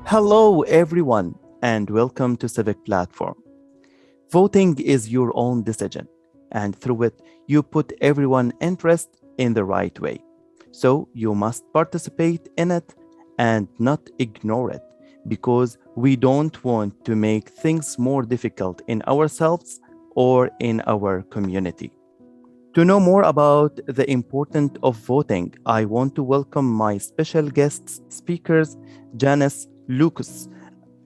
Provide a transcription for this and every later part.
Hello, everyone, and welcome to Civic Platform. Voting is your own decision, and through it, you put everyone's interest in the right way. So you must participate in it and not ignore it, because we don't want to make things more difficult in ourselves or in our community. To know more about the importance of voting, I want to welcome my special guest speakers, Janice Lukes,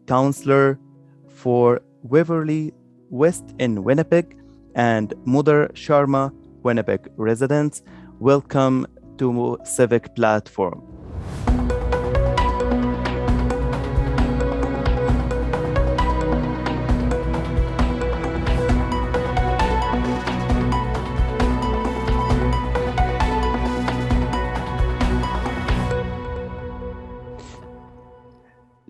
Councillor for Waverley West in Winnipeg, and Mother Sharma, Winnipeg residents. Welcome to Civic Platform.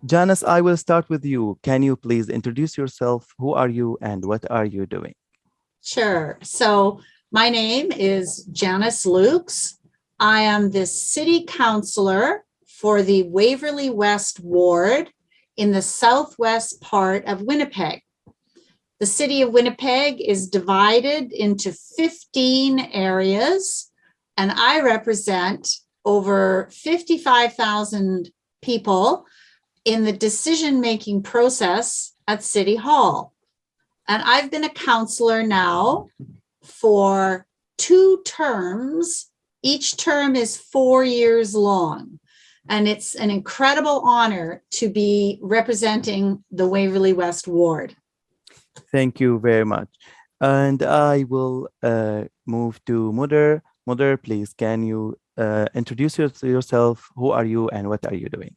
Janice, I will start with you. Can you please introduce yourself? Who are you and what are you doing? Sure. So my name is Janice Lukes. I am the city councillor for the Waverley West ward in the southwest part of Winnipeg. The city of Winnipeg is divided into 15 areas, and I represent over 55,000 people in the decision-making process at City Hall. And I've been a councillor now for 2 terms. Each term is 4 years long. And it's an incredible honor to be representing the Waverley West ward. Thank you very much. And I will move to Mother. Mother, please, can you introduce yourself? Who are you and what are you doing?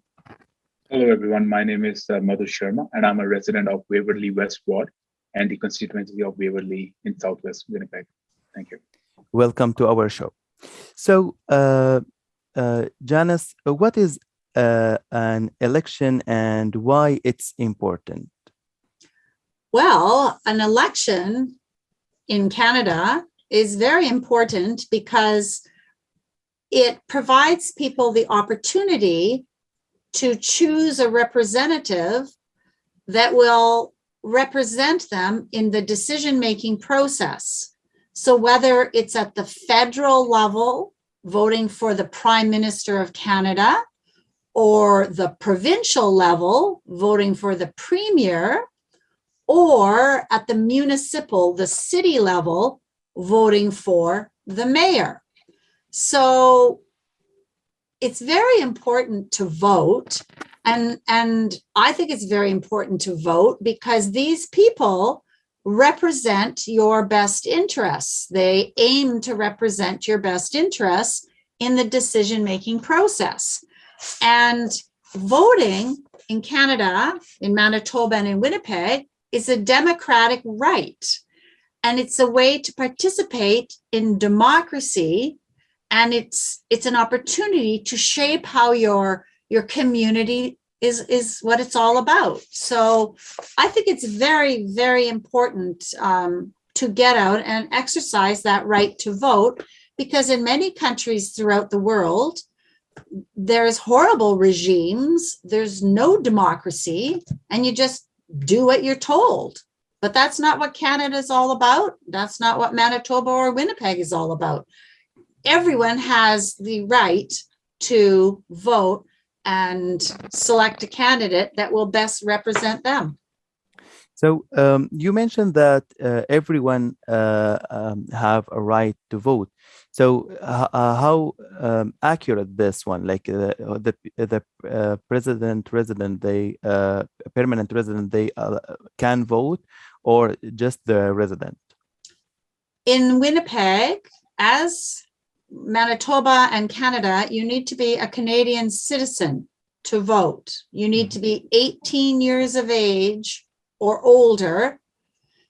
Hello, everyone. My name is Madhu Sharma, and I'm a resident of Waverley West Ward and the constituency of Waverley in Southwest Winnipeg. Thank you. Welcome to our show. So, Janice, what is an election and why it's important? Well, an election in Canada is very important because it provides people the opportunity to choose a representative that will represent them in the decision-making process. So whether it's at the federal level, voting for the Prime Minister of Canada, or the provincial level, voting for the Premier, or at the municipal, the city level, voting for the mayor. So it's very important to vote. And I think it's very important to vote because these people represent your best interests. They aim to represent your best interests in the decision-making process. And voting in Canada, in Manitoba and in Winnipeg, is a democratic right. And it's a way to participate in democracy. And it's an opportunity to shape how your community is what it's all about. So I think it's very, very important to get out and exercise that right to vote, because in many countries throughout the world, there's horrible regimes, there's no democracy, and you just do what you're told. But that's not what Canada is all about. That's not what Manitoba or Winnipeg is all about. Everyone has the right to vote and select a candidate that will best represent them. So you mentioned that everyone have a right to vote. So how accurate this one? Like the permanent resident, they can vote, or just the resident? In Winnipeg, as Manitoba and Canada, you need to be a Canadian citizen to vote. You need to be 18 years of age or older.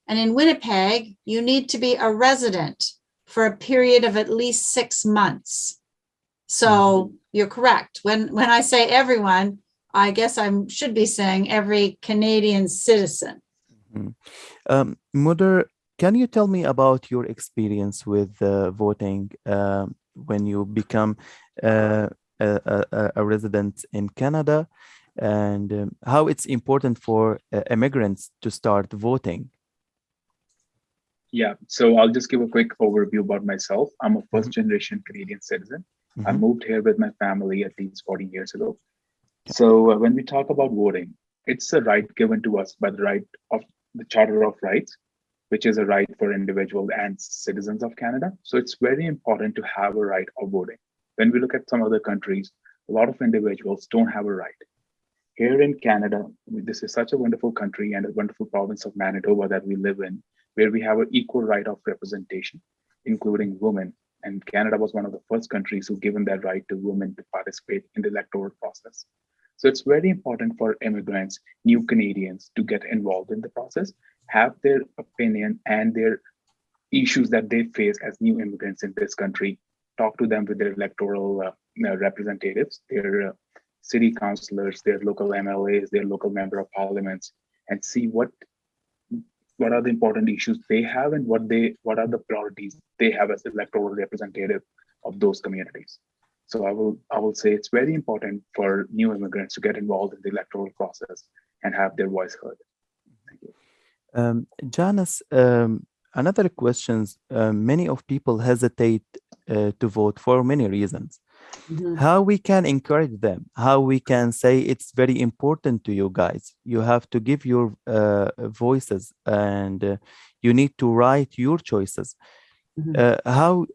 And in Winnipeg, you need to be a resident for a period of at least 6 months. So you're correct. When I say everyone, I guess I should be saying every Canadian citizen. Mother, can you tell me about your experience with voting when you become a resident in Canada? and how it's important for immigrants to start voting. Yeah, so I'll just give a quick overview about myself. I'm a first generation Canadian citizen. I moved here with my family at least 40 years ago. So when we talk about voting, it's a right given to us by the right of the Charter of Rights, which is a right for individuals and citizens of Canada. So it's very important to have a right of voting. When we look at some other countries, a lot of individuals don't have a right. Here in Canada, this is such a wonderful country and a wonderful province of Manitoba that we live in, where we have an equal right of representation, including women. And Canada was one of the first countries who given that right to women to participate in the electoral process. So it's very important for immigrants, new Canadians, to get involved in the process, have their opinion and their issues that they face as new immigrants in this country, talk to them with their electoral representatives, their city councillors, their local MLAs, their local member of parliaments, and see what are the important issues they have and what are the priorities they have as electoral representative of those communities. So I will say it's very important for new immigrants to get involved in the electoral process and have their voice heard. Thank you. Janice, another questions. Many of people hesitate to vote for many reasons. How we can encourage them? How we can say it's very important to you guys? You have to give your voices, and you need to write your choices. How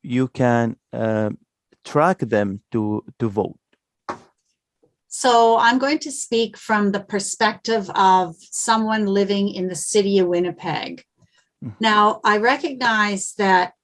you can track them to vote? So I'm going to speak from the perspective of someone living in the city of Winnipeg. Now, I recognize that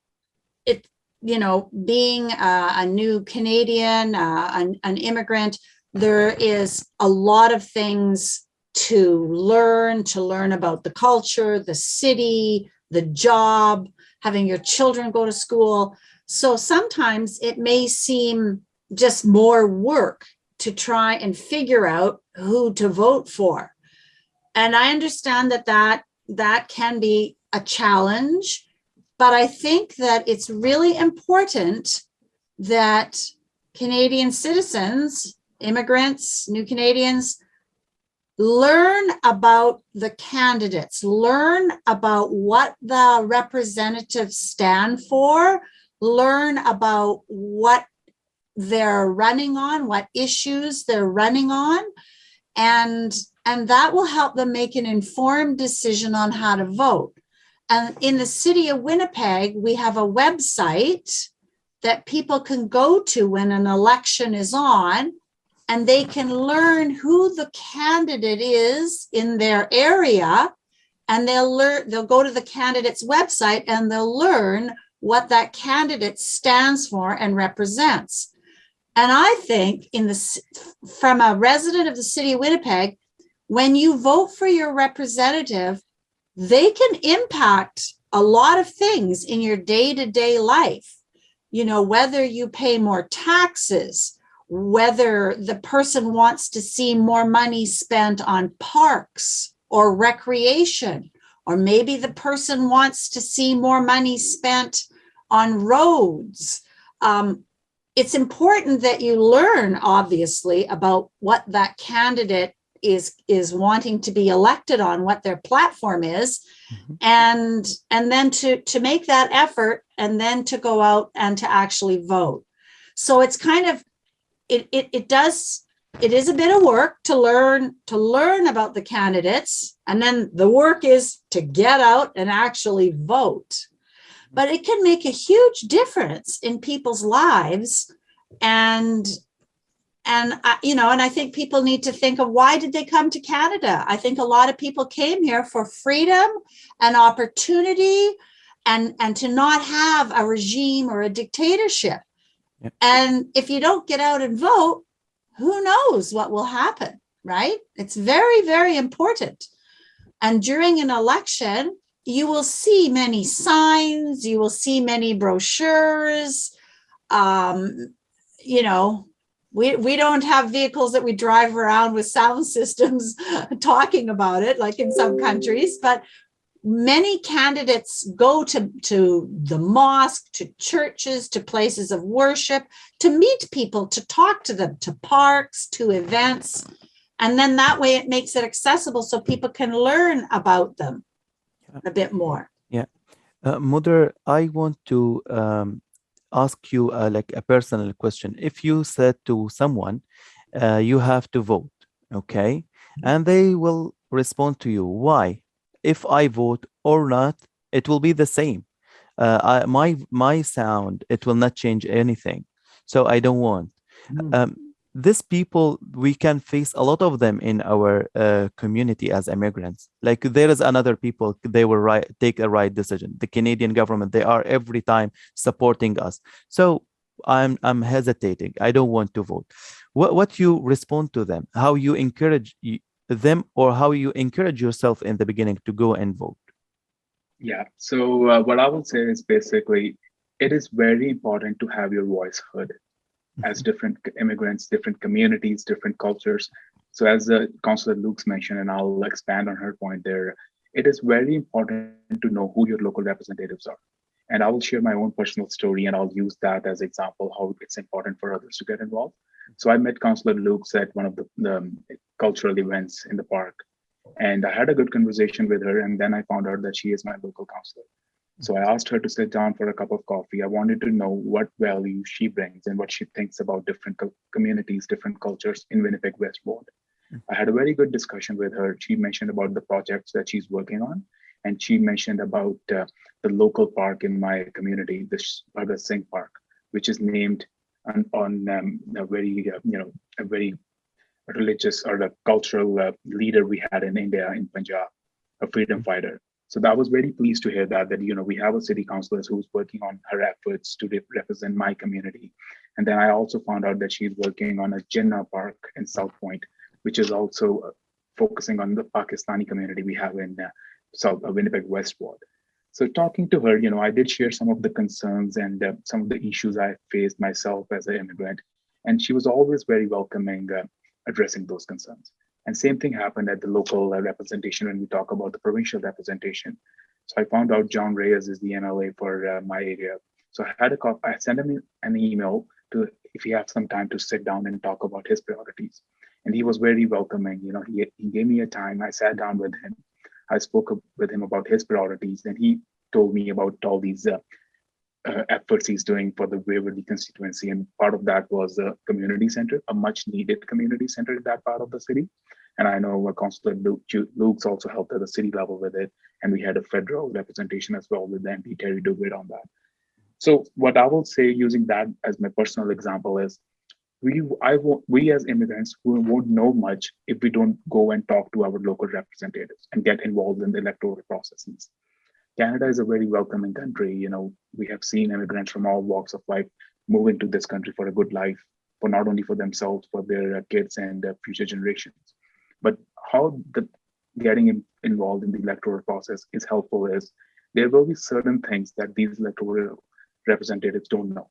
being a new Canadian, an immigrant, there is a lot of things to learn about the culture, the city, the job, having your children go to school. So sometimes it may seem just more work to try and figure out who to vote for. And I understand that can be a challenge. But I think that it's really important that Canadian citizens, immigrants, new Canadians, learn about the candidates, learn about what the representatives stand for, learn about what they're running on, what issues they're running on, and that will help them make an informed decision on how to vote. And in the city of Winnipeg, we have a website that people can go to when an election is on, and they can learn who the candidate is in their area, and they'll go to the candidate's website and they'll learn what that candidate stands for and represents. And I think from a resident of the city of Winnipeg, when you vote for your representative, they can impact a lot of things in your day-to-day life. Whether you pay more taxes, whether the person wants to see more money spent on parks or recreation, or maybe the person wants to see more money spent on roads. It's important that you learn, obviously, about what that candidate is wanting to be elected on, what their platform is, and then to make that effort, and then to go out and to actually vote. So it's kind of it is a bit of work to learn about the candidates, and then the work is to get out and actually vote. But it can make a huge difference in people's lives, and I think people need to think of, why did they come to Canada? I think a lot of people came here for freedom and opportunity, and to not have a regime or a dictatorship. Yep. And if you don't get out and vote, who knows what will happen, right? It's very, very important. And during an election, you will see many signs, you will see many brochures. We don't have vehicles that we drive around with sound systems talking about it, like in some countries, but many candidates go to the mosque, to churches, to places of worship, to meet people, to talk to them, to parks, to events. And then that way it makes it accessible so people can learn about them a bit more. Yeah. Mother, I want to ask you like a personal question. If you said to someone, you have to vote, okay, and they will respond to you, why? If I vote or not, it will be the same. My sound, it will not change anything. So I don't want. These people, we can face a lot of them in our community as immigrants. Like there is another people, they will take a right decision. The Canadian government, they are every time supporting us. So I'm hesitating. I don't want to vote. What you respond to them? How you encourage them, or how you encourage yourself in the beginning to go and vote? Yeah. So what I will say is basically, it is very important to have your voice heard as different immigrants, different communities, different cultures. So as Councillor Lukes mentioned, and I'll expand on her point there, it is very important to know who your local representatives are. And I will share my own personal story, and I'll use that as example, how it's important for others to get involved. So I met Councillor Lukes at one of the cultural events in the park. And I had a good conversation with her, and then I found out that she is my local councillor. So I asked her to sit down for a cup of coffee. I wanted to know what value she brings and what she thinks about different communities, different cultures in Winnipeg West Ward. I had a very good discussion with her. She mentioned about the projects that she's working on, and she mentioned about the local park in my community, the Bhagat Singh Park, which is named on a very religious or the cultural leader we had in India, in Punjab, a freedom fighter. So I was very pleased to hear that we have a city councillor who's working on her efforts to represent my community. And then I also found out that she's working on a Jinnah Park in South Point, which is also focusing on the Pakistani community we have in South Winnipeg West Ward. So talking to her, I did share some of the concerns and some of the issues I faced myself as an immigrant. And she was always very welcoming, addressing those concerns. And same thing happened at the local representation when we talk about the provincial representation. So I found out John Reyes is the MLA for my area. So I sent him an email to if he has some time to sit down and talk about his priorities. And he was very welcoming. He gave me a time. I sat down with him. I spoke with him about his priorities, and he told me about all these efforts he's doing for the Waverley constituency. And part of that was a community center, a much needed community center in that part of the city. And I know Councillor Lukes also helped at the city level with it. And we had a federal representation as well with the MP Terry Duguid on that. So what I will say, using that as my personal example, is we as immigrants, we won't know much if we don't go and talk to our local representatives and get involved in the electoral processes. Canada is a very welcoming country. We have seen immigrants from all walks of life move into this country for a good life, for not only for themselves, for their kids and future generations. But how getting involved in the electoral process is helpful is there will be certain things that these electoral representatives don't know.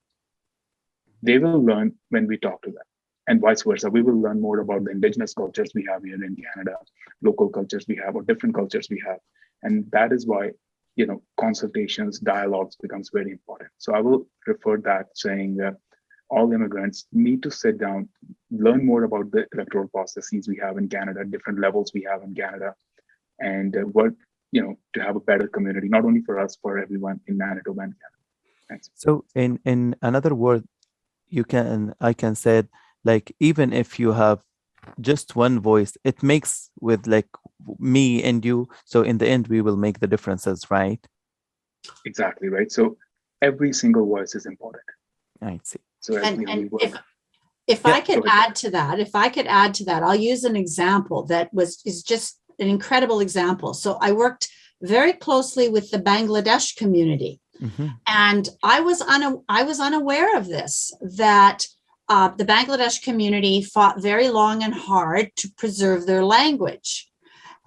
They will learn when we talk to them, and vice versa. We will learn more about the indigenous cultures we have here in Canada, local cultures we have, or different cultures we have. And that is why consultations, dialogues becomes very important. So I will refer that saying that all immigrants need to sit down, learn more about the electoral processes we have in Canada, different levels we have in Canada, and work, to have a better community, not only for us, for everyone in Manitoba and Canada. Thanks. So in another word, I can say, like, even if you have just one voice, it makes with like me and you. So in the end, we will make the differences, right? Exactly right. So every single voice is important. I see. So if I could add to that, I'll use an example that is just an incredible example. So I worked very closely with the Bangladesh community. Mm-hmm. And I was unaware of this, that the Bangladesh community fought very long and hard to preserve their language.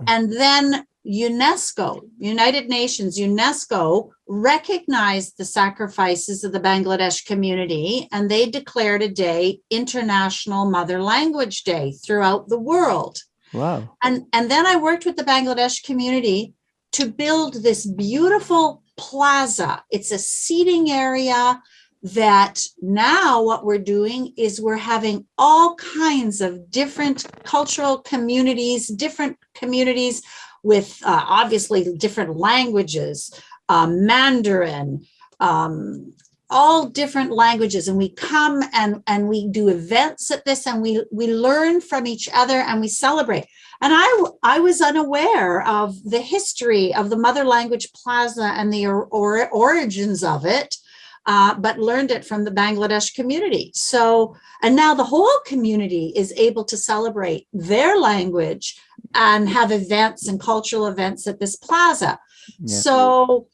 And then United Nations, UNESCO recognized the sacrifices of the Bangladesh community, and they declared a day, International Mother Language Day, throughout the world. Wow. And then I worked with the Bangladesh community to build this beautiful plaza. It's a seating area that now what we're doing is we're having all kinds of different cultural communities, different communities with obviously different languages, Mandarin, all different languages. And we come and we do events at this, and we learn from each other and we celebrate. And I was unaware of the history of the Mother Language Plaza and the origins of it, but learned it from the Bangladesh community. So, and now the whole community is able to celebrate their language and have events and cultural events at this plaza. Yeah. So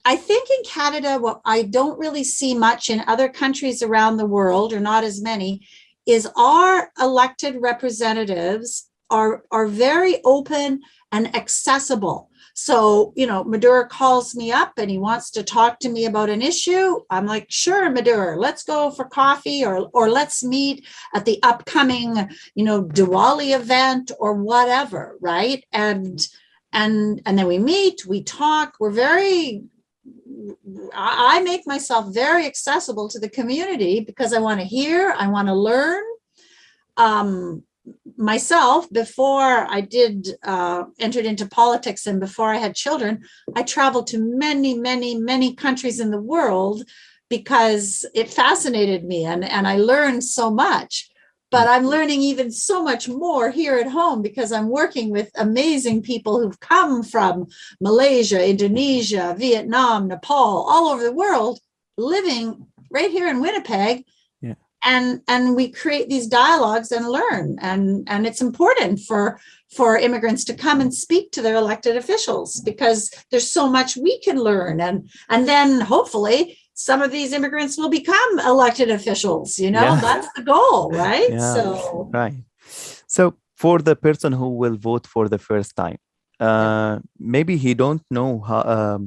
I think in Canada, what I don't really see much in other countries around the world, or not as many, is our elected representatives are very open and accessible. So, you know, Madura calls me up and he wants to talk to me about an issue. I'm like, sure, Madura, let's go for coffee, or let's meet at the upcoming, you know, Diwali event or whatever, right? And then we meet, we talk, I make myself very accessible to the community because I want to hear, I want to learn. Myself, before I entered into politics and before I had children, I traveled to many countries in the world because it fascinated me, and I learned so much. But I'm learning even so much more here at home because I'm working with amazing people who've come from Malaysia, Indonesia, Vietnam, Nepal, all over the world, living right here in Winnipeg. Yeah. And we create these dialogues and learn. And it's important for immigrants to come and speak to their elected officials because there's so much we can learn. And then hopefully some of these immigrants will become elected officials, you know, yeah. That's the goal, right? Yeah, right. So for the person who will vote for the first time, maybe he don't know how,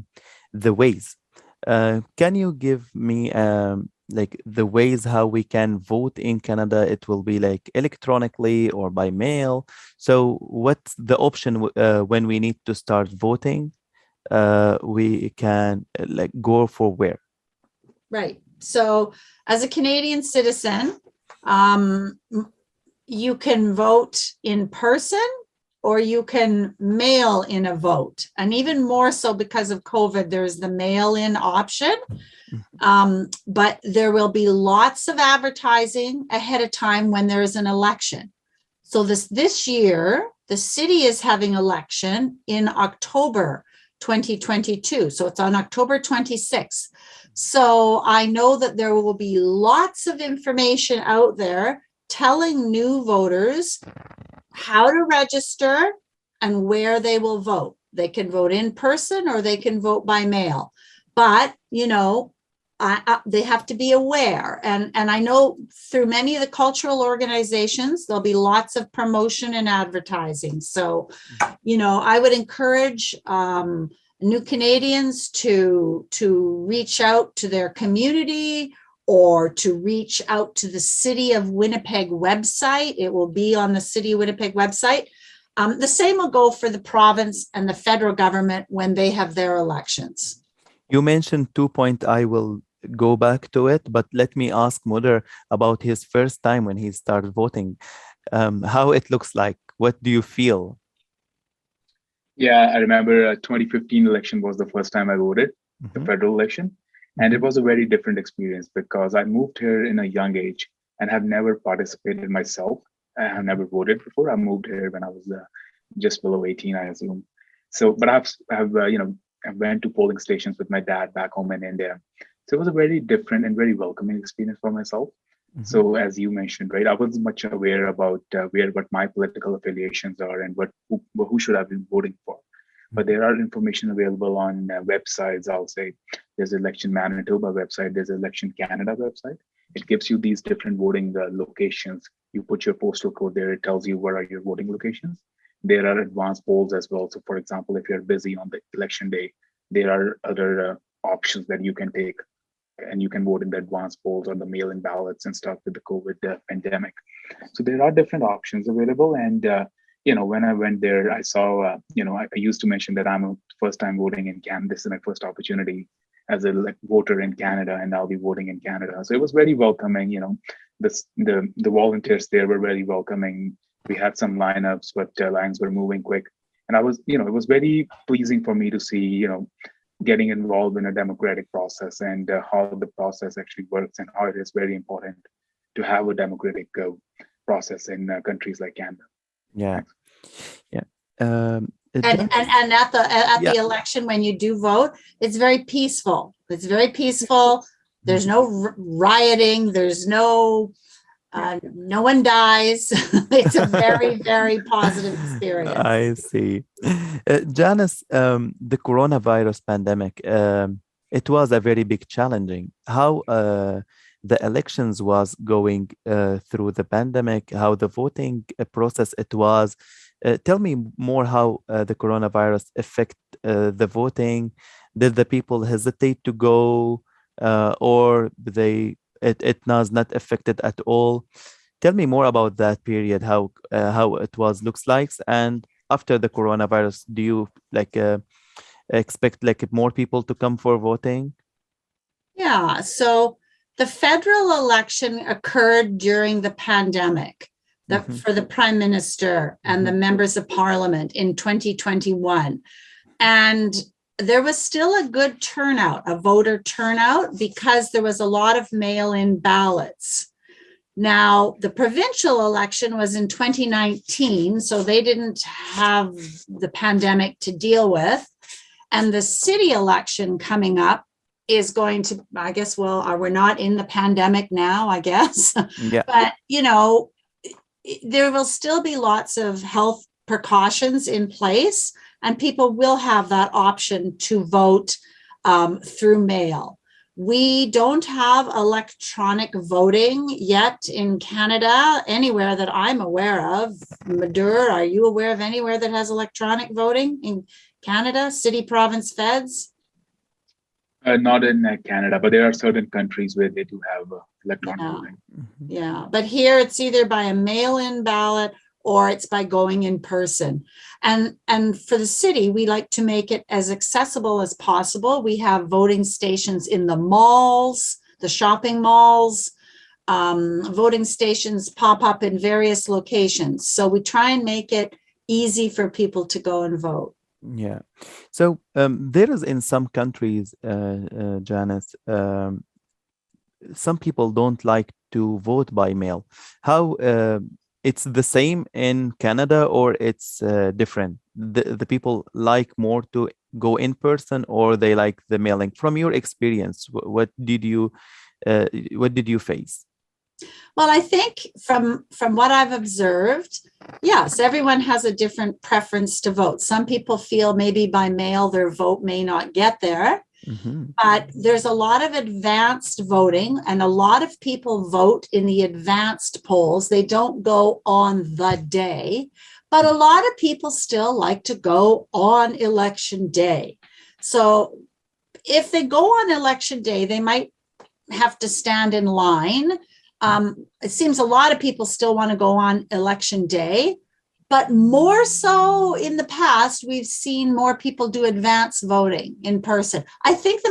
the ways. Can you give me like the ways how we can vote in Canada? It will be like electronically or by mail. So what's the option when we need to start voting? We can like go for where? Right. So as a Canadian citizen, you can vote in person or you can mail in a vote. And even more so because of COVID, there's the mail-in option. But there will be lots of advertising ahead of time when there is an election. So this year, the city is having election in October 2022. So it's on October 26th. So I know that there will be lots of information out there telling new voters how to register and where they will vote. They can vote in person or they can vote by mail. But, you know, they have to be aware. And I know through many of the cultural organizations, there'll be lots of promotion and advertising. So, you know, I would encourage new Canadians to reach out to their community or to reach out to the City of Winnipeg website. It will be on the City of Winnipeg website. The same will go for the province and the federal government when they have their elections. You mentioned 2 points. I will go back to it, but let me ask Mudar about his first time when he started voting. How it looks like. What do you feel? Yeah, I remember 2015 election was the first time I voted, the federal election. And it was a very different experience because I moved here in a young age and have never participated myself. I have never voted before. I moved here when I was just below 18, I assume. So, but I went to polling stations with my dad back home in India. So it was a very different and very welcoming experience for myself. So as you mentioned, right, I was much aware about what my political affiliations are and who should I be voting for. But there are information available on websites. I'll say there's Election Manitoba website, there's Election Canada website. It gives you these different voting locations. You put your postal code there. It tells you where are your voting locations. There are advanced polls as well. So for example, if you're busy on the election day, there are other options that you can take. And you can vote in the advanced polls or the mail-in ballots and stuff with the COVID pandemic. So there are different options available. And when I went there, I saw, I used to mention that I'm a first time voting in Canada. This is my first opportunity as a voter in Canada, and I'll be voting in Canada. So it was very welcoming. The volunteers there were very welcoming. We had some lineups, but lines were moving quick. And I was, it was very pleasing for me to see, getting involved in a democratic process and how the process actually works and how it is very important to have a democratic process in countries like Canada. Yeah. Thanks. Yeah. And at the election, when you do vote, it's very peaceful. It's very peaceful. There's no rioting. There's no one dies. It's a very, very positive experience. I see. Janice, the coronavirus pandemic, it was a very big challenging. How the elections was going through the pandemic, how the voting process it was. Tell me more how the coronavirus affect the voting. Did the people hesitate to go or it was not affected at all? Tell me more about that period, how it was looks like. And after the coronavirus, do you expect more people to come for voting? Yeah, so the federal election occurred during the pandemic for the prime minister and the members of parliament in 2021. And there was still a good turnout, a voter turnout, because there was a lot of mail-in ballots. Now, the provincial election was in 2019, so they didn't have the pandemic to deal with. And the city election coming up is going to, I guess, we're not in the pandemic now, I guess. Yeah. But, there will still be lots of health precautions in place, and people will have that option to vote through mail. We don't have electronic voting yet in Canada, anywhere that I'm aware of. Madhur, are you aware of anywhere that has electronic voting in Canada, city, province, feds? Not in Canada, but there are certain countries where they do have electronic voting. Yeah, but here it's either by a mail-in ballot or it's by going in person. And for the city, we like to make it as accessible as possible. We have voting stations in the malls, the shopping malls. Voting stations pop up in various locations. So we try and make it easy for people to go and vote. Yeah. So there is in some countries, Janice, some people don't like to vote by mail. How it's the same in Canada or it's different? The people like more to go in person or they like the mailing? From your experience, what did you face? Well, I think from what I've observed, yes, everyone has a different preference to vote. Some people feel maybe by mail their vote may not get there, but there's a lot of advanced voting and a lot of people vote in the advanced polls. They don't go on the day, but a lot of people still like to go on election day. So if they go on election day, they might have to stand in line. It seems a lot of people still want to go on election day, but more so in the past, we've seen more people do advance voting in person. I think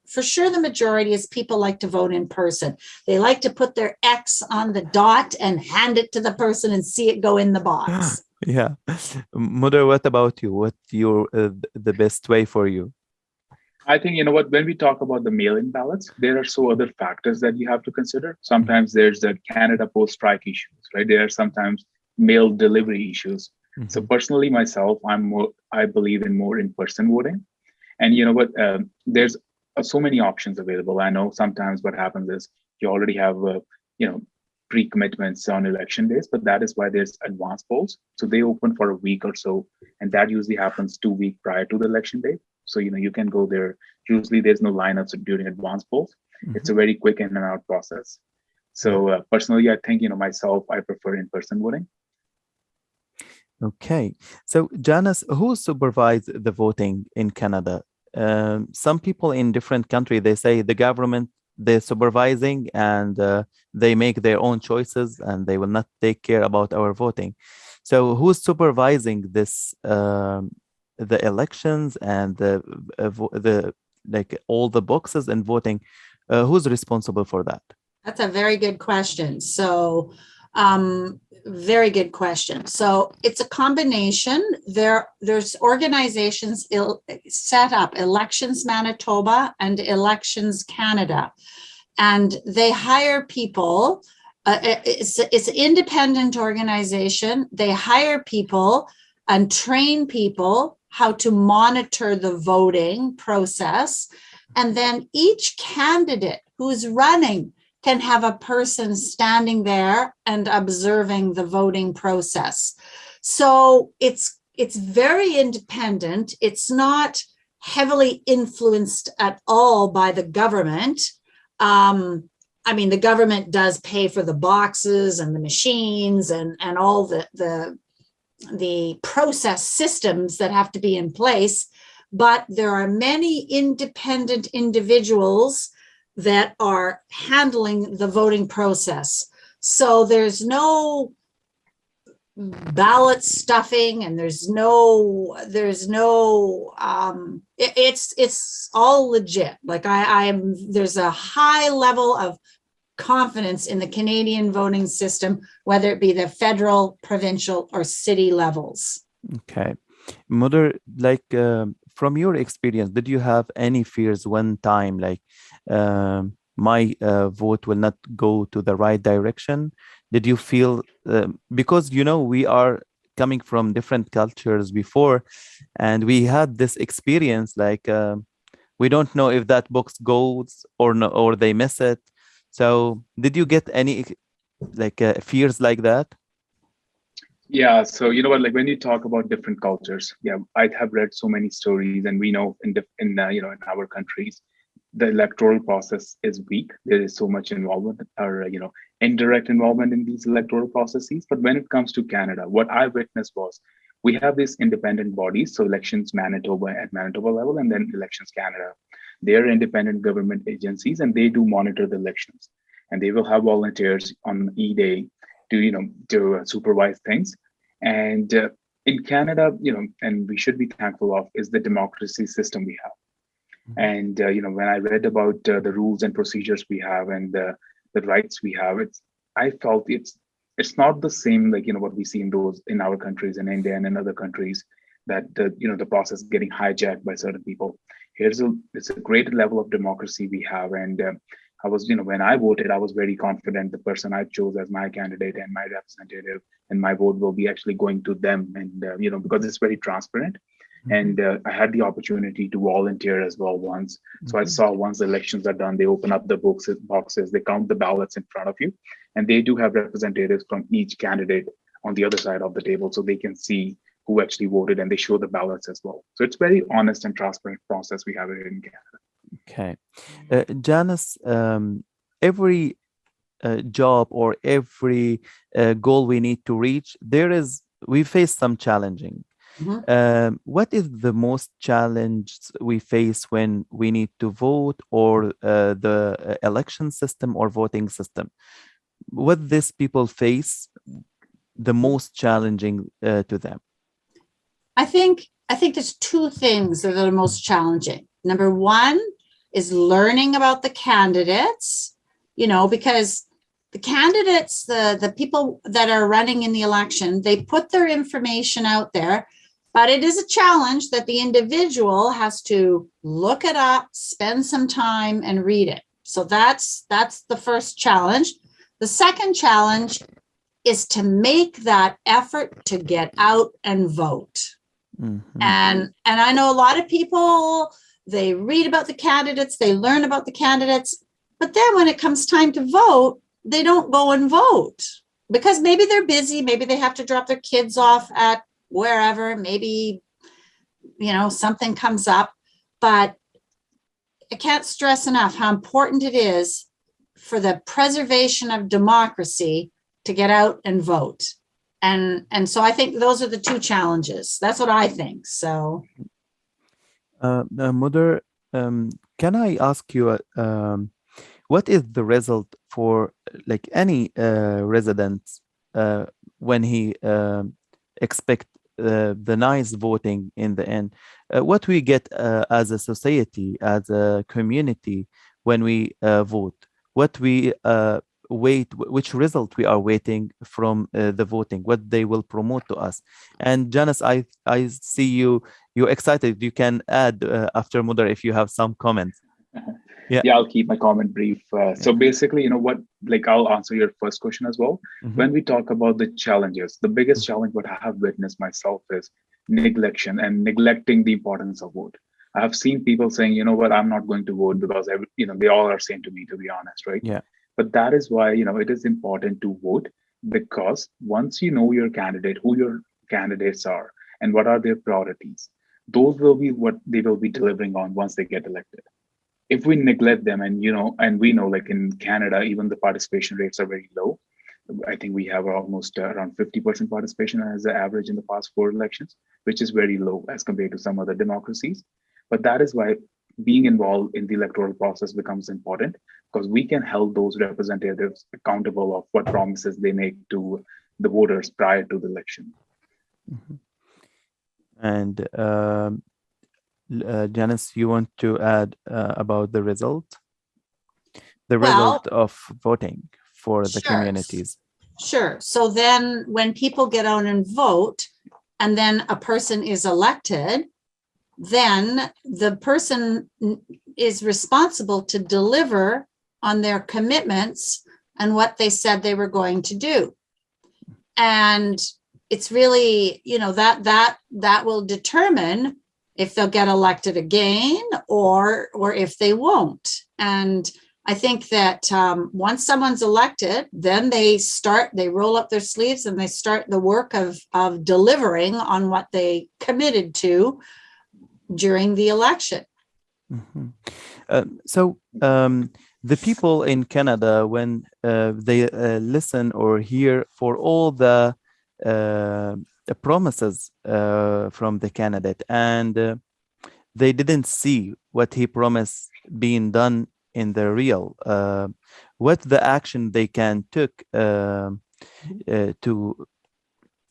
for sure the majority is people like to vote in person. They like to put their X on the dot and hand it to the person and see it go in the box. Yeah. Mother, what about you? What's the best way for you? I think, when we talk about the mail-in ballots, there are so other factors that you have to consider. Sometimes there's the Canada Post strike issues, right? There are sometimes mail delivery issues. So personally, myself, I believe in more in-person voting. And there's so many options available. I know sometimes what happens is you already have, pre-commitments on election days, but that is why there's advance polls. So they open for a week or so, and that usually happens 2 weeks prior to the election day. So, you can go there. Usually there's no lineups during advance polls. It's a very quick in and out process. So personally, I think, myself, I prefer in-person voting. Okay. So Janice, who supervises the voting in Canada? Some people in different countries, they say the government the supervising, and they make their own choices, and they will not take care about our voting. So who's supervising this, the elections and the like all the boxes and voting? Who's responsible for that? That's a very good question. So, very good question. So it's a combination. There's organizations set up, Elections Manitoba and Elections Canada, and they hire people. It's an independent organization. They hire people and train people how to monitor the voting process. And then each candidate who's running can have a person standing there and observing the voting process. So it's very independent. It's not heavily influenced at all by the government. I mean, the government does pay for the boxes and the machines and all the process systems that have to be in place, but there are many independent individuals that are handling the voting process. So there's no ballot stuffing, and it's all legit. Like there's a high level of confidence in the Canadian voting system, whether it be the federal, provincial, or city levels. Okay. Mother, like from your experience, did you have any fears one time, like my vote will not go to the right direction? Did you feel, because, you know, we are coming from different cultures before, and we had this experience, like we don't know if that box goes or no, or they miss it. So did you get any like fears like that? Yeah, so you know what, like when you talk about different cultures, yeah, I have read so many stories, and we know in in our countries, the electoral process is weak. There is so much involvement or indirect involvement in these electoral processes. But when it comes to Canada, what I witnessed was we have these independent bodies, so Elections Manitoba at Manitoba level, and then Elections Canada. They are independent government agencies, and they do monitor the elections, and they will have volunteers on E-Day to supervise things. And in Canada, and we should be thankful of, is the democracy system we have. And when I read about the rules and procedures we have and the rights we have, I felt it's not the same like what we see in our countries, in India and in other countries, that the process getting hijacked by certain people. It's a great level of democracy we have, and I was when I voted, I was very confident the person I chose as my candidate and my representative and my vote will be actually going to them, and because it's very transparent. And I had the opportunity to volunteer as well once. So I saw once the elections are done, they open up the boxes, they count the ballots in front of you, and they do have representatives from each candidate on the other side of the table, so they can see who actually voted, and they show the ballots as well. So it's very honest and transparent process we have here in Canada. Okay. Janice, every job or every goal we need to reach, we face some challenging. What is the most challenge we face when we need to vote, or the election system or voting system? What these people face the most challenging to them? I think there's two things that are the most challenging. Number one is learning about the candidates, because the candidates, the people that are running in the election, they put their information out there, but it is a challenge that the individual has to look it up, spend some time and read it. So that's the first challenge. The second challenge is to make that effort to get out and vote. And I know a lot of people, they read about the candidates, they learn about the candidates, but then when it comes time to vote, they don't go and vote because maybe they're busy, maybe they have to drop their kids off at wherever, maybe something comes up. But I can't stress enough how important it is for the preservation of democracy to get out and vote. And so I think those are the two challenges. That's what I think. So Mother, can I ask you, what is the result for like any resident when he expect the nice voting in the end? What we get as a society, as a community, when we vote, what we which result we are waiting from the voting, what they will promote to us. And Janice, I see you're excited. You can add after Mudar if you have some comments. Yeah. Yeah, I'll keep my comment brief. So basically, what, like, I'll answer your first question as well. When we talk about the challenges, the biggest challenge what I have witnessed myself is neglection and neglecting the importance of vote. I have seen people saying, you know what, I'm not going to vote because they all are saying to me, to be honest, right? Yeah. But that is why, it is important to vote, because once you know your candidate, who your candidates are, and what are their priorities, those will be what they will be delivering on once they get elected. If we neglect them, and we know, like in Canada, even the participation rates are very low. I think we have almost around 50% participation as the average in the past 4 elections, which is very low as compared to some other democracies. But that is why being involved in the electoral process becomes important, because we can hold those representatives accountable of what promises they make to the voters prior to the election. And Janice, you want to add about the result? The result of voting for the communities. Sure. So then when people get out and vote, and then a person is elected, then the person is responsible to deliver on their commitments and what they said they were going to do. And it's really, that will determine if they'll get elected again or if they won't. And I think that once someone's elected, then they roll up their sleeves and they start the work of delivering on what they committed to during the election. So the people in Canada, when they listen or hear for all the promises from the candidate, and they didn't see what he promised being done in the real, what the action they can took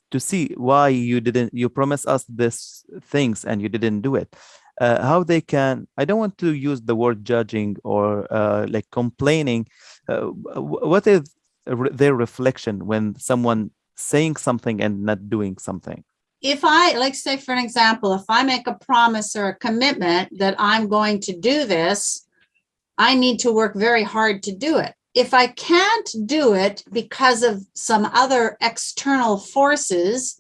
to see why you promised us this things and you didn't do it. How they can, I don't want to use the word judging or like complaining. What is their reflection when someone saying something and not doing something? If I, like, say, for an example, if I make a promise or a commitment that I'm going to do this, I need to work very hard to do it. If I can't do it because of some other external forces,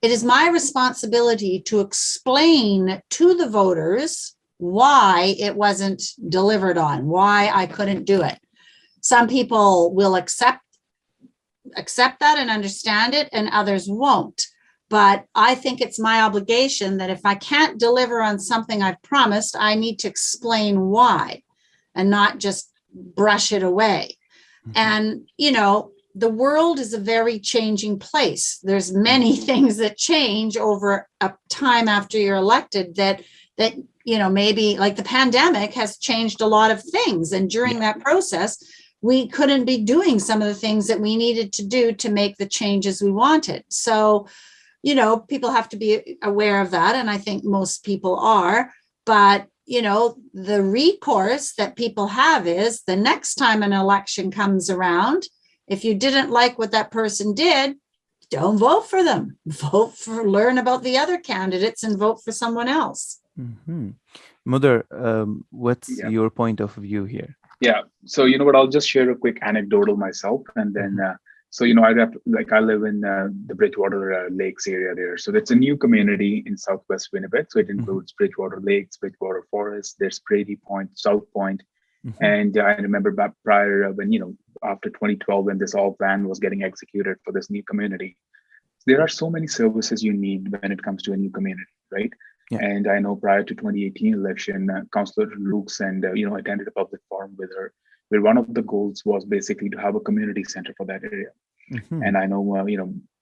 it is my responsibility to explain to the voters why it wasn't delivered on, why I couldn't do it. Some people will accept that and understand it, and others won't. But I think it's my obligation that if I can't deliver on something I've promised, I need to explain why and not just brush it away. And, the world is a very changing place. There's many things that change over a time after you're elected that maybe like the pandemic has changed a lot of things. And during that process, we couldn't be doing some of the things that we needed to do to make the changes we wanted. So, people have to be aware of that. And I think most people are. But, the recourse that people have is the next time an election comes around, if you didn't like what that person did, don't vote for them. Learn about the other candidates and vote for someone else. Mudar, what's your point of view here? Yeah. So, what, I'll just share a quick anecdotal myself. And then, I live in the Bridgewater Lakes area there. So it's a new community in Southwest Winnipeg. So it includes Bridgewater Lakes, Bridgewater Forest, there's Prairie Point, South Point. And I remember back prior when, after 2012, when this all plan was getting executed for this new community, there are so many services you need when it comes to a new community, right? Yeah. And I know prior to 2018 election, Councillor Lukes and, attended a public forum with her, where one of the goals was basically to have a community center for that area. And I know,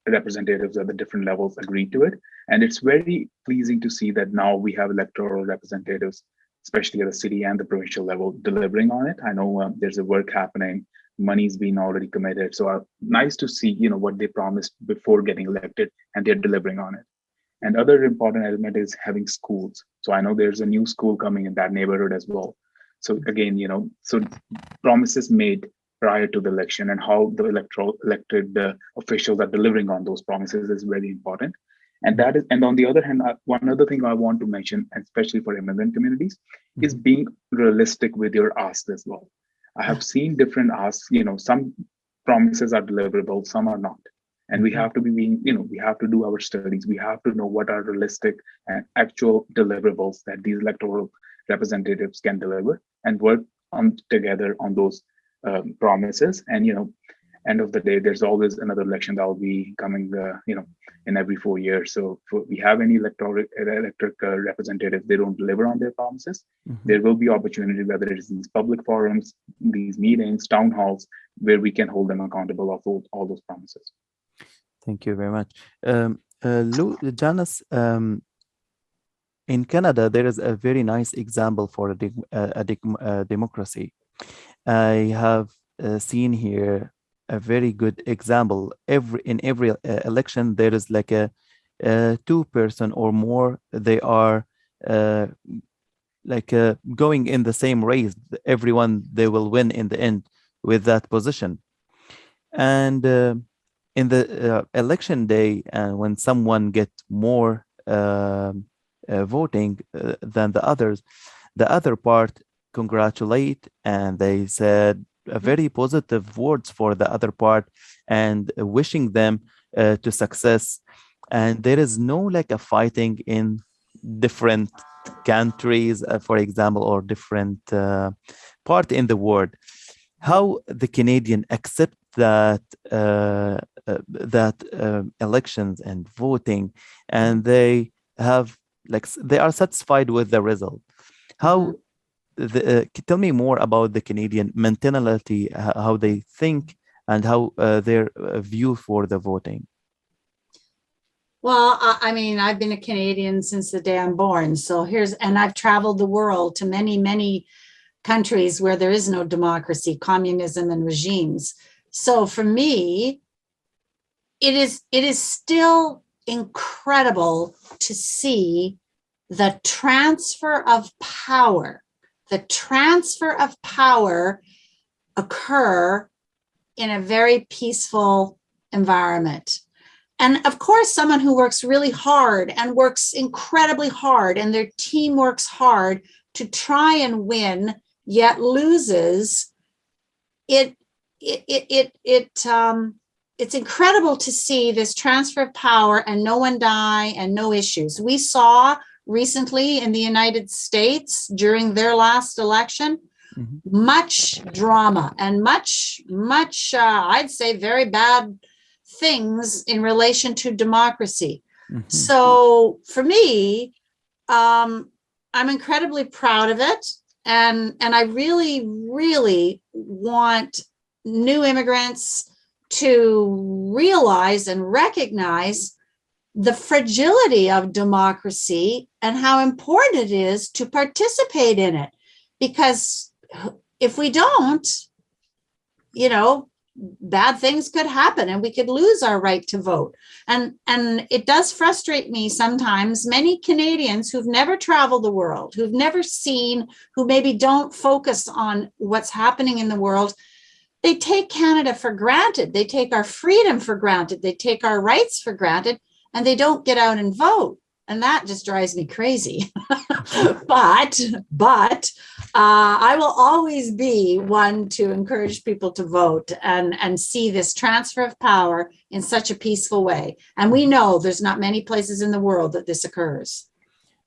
representatives at the different levels agreed to it. And it's very pleasing to see that now we have electoral representatives especially at the city and the provincial level, delivering on it. I know there's a work happening, money's been already committed. So nice to see, what they promised before getting elected, and they're delivering on it. And other important element is having schools. So I know there's a new school coming in that neighborhood as well. So again, so promises made prior to the election and how the elected officials are delivering on those promises is very important. And on the other hand, one other thing I want to mention, especially for immigrant communities, is being realistic with your asks as well. I have seen different asks, some promises are deliverable, some are not. And we have to be we have to do our studies. We have to know what are realistic and actual deliverables that these electoral representatives can deliver, and work on together on those promises. And, end of the day, there's always another election that will be coming, in every 4 years. So if we have any elected representatives, they don't deliver on their promises, there will be opportunity, whether it is these public forums, these meetings, town halls, where we can hold them accountable of all those promises. Thank you very much. Janice, in Canada, there is a very nice example for a democracy. I have seen here a very good example. In every election, there is like a two-person or more. They are going in the same race. Everyone, they will win in the end with that position. And in the election day, when someone gets more voting than the others, the other part congratulate, and they said very positive words for the other part and wishing them to success. And there is no like a fighting in different countries, for example, or different part in the world. How the Canadian accept that elections and voting, and they have they are satisfied with the result. How tell me more about the Canadian mentality, how they think, and how their view for the voting. Well, I mean, I've been a Canadian since the day I'm born. So and I've traveled the world to many, many countries where there is no democracy, communism, and regimes. So for me, it is still incredible to see the transfer of power occur in a very peaceful environment. And of course, someone who works really hard and works incredibly hard, and their team works hard to try and win, yet loses, it's incredible to see this transfer of power and no one die and no issues. We saw recently in the United States during their last election, much drama and much, I'd say very bad things in relation to democracy. So for me, I'm incredibly proud of it. And I really, really want new immigrants to realize and recognize the fragility of democracy and how important it is to participate in it. Because if we don't, bad things could happen and we could lose our right to vote. And it does frustrate me sometimes. Many Canadians who've never traveled the world, who've never seen, who maybe don't focus on what's happening in the world, they take Canada for granted. They take our freedom for granted. They take our rights for granted, and they don't get out and vote. And that just drives me crazy. But I will always be one to encourage people to vote and see this transfer of power in such a peaceful way. And we know there's not many places in the world that this occurs.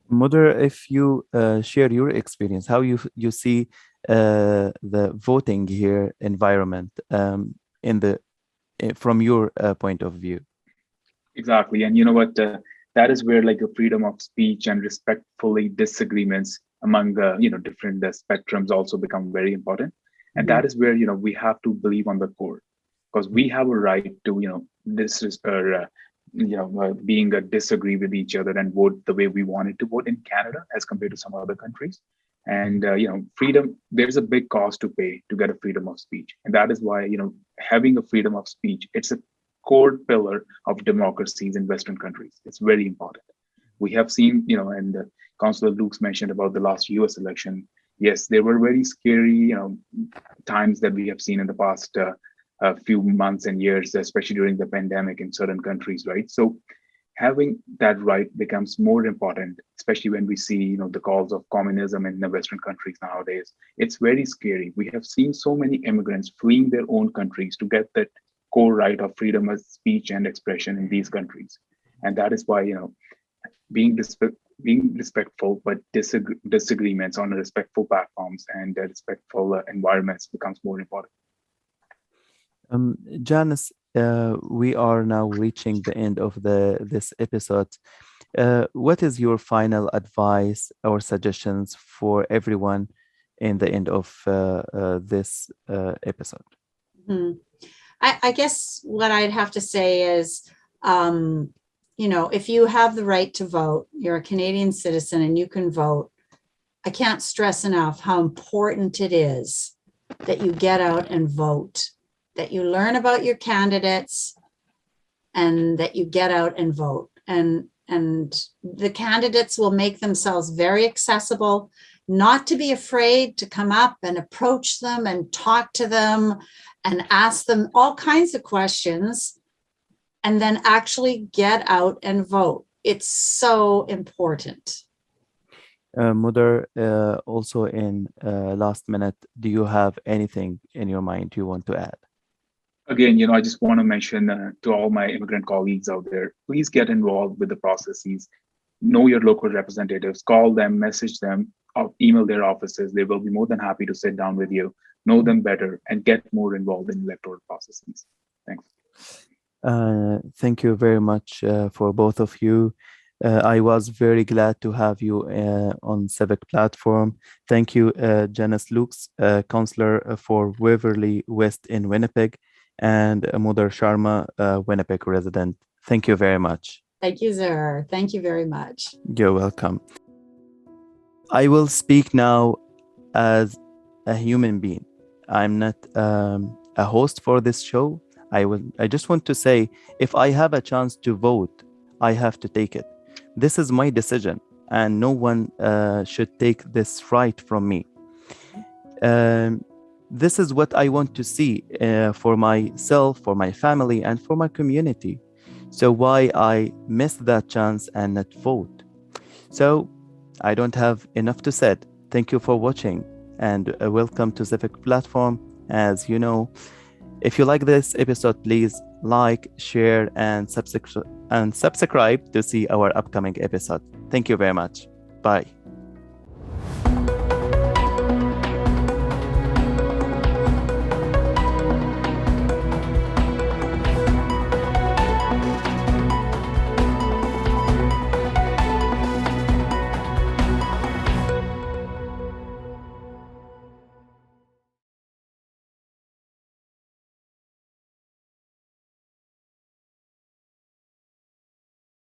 Mother, if you share your experience, how you see the voting here environment from your point of view. Exactly. And you know what, that is where like the freedom of speech and respectfully disagreements among the different spectrums also become very important. And that is where we have to believe on the core, because we have a right to disagree with each other and vote the way we wanted to vote in Canada as compared to some other countries. And freedom, there's a big cost to pay to get a freedom of speech. And that is why, having a freedom of speech, it's a core pillar of democracies in Western countries. It's very important. We have seen, and Councillor Lukes mentioned about the last US election. Yes, there were very scary, times that we have seen in the past few months and years, especially during the pandemic in certain countries, right? So having that right becomes more important, especially when we see, the calls of communism in the Western countries nowadays. It's very scary. We have seen so many immigrants fleeing their own countries to get that core right of freedom of speech and expression in these countries. And that is why, being respectful, but disagreements on respectful platforms and respectful environments becomes more important. Janice, we are now reaching the end of this episode. What is your final advice or suggestions for everyone in the end of this episode? Mm-hmm. I guess what I'd have to say is, if you have the right to vote, you're a Canadian citizen and you can vote. I can't stress enough how important it is that you get out and vote, that you learn about your candidates and that you get out and vote. And the candidates will make themselves very accessible, not to be afraid to come up and approach them and talk to them and ask them all kinds of questions, and then actually get out and vote. It's so important. Mother, also in last minute, do you have anything in your mind you want to add? Again, I just want to mention to all my immigrant colleagues out there, please get involved with the processes. Know your local representatives, call them, message them, or email their offices. They will be more than happy to sit down with you, know them better, and get more involved in electoral processes. Thanks. Thank you very much for both of you. I was very glad to have you on Civic Platform. Thank you, Janice Lukes, Councillor for Waverley West in Winnipeg, and Mother Sharma, Winnipeg resident. Thank you very much. Thank you, sir. Thank you very much. You're welcome. I will speak now as a human being. I'm not a host for this show. I just want to say, if I have a chance to vote, I have to take it. This is my decision, and no one should take this right from me. This is what I want to see for myself, for my family, and for my community. So why I missed that chance and not vote? So I don't have enough to say. Thank you for watching, and welcome to Civic Platform. As you know, if you like this episode, please like, share, and subscribe to see our upcoming episode. Thank you very much. Bye.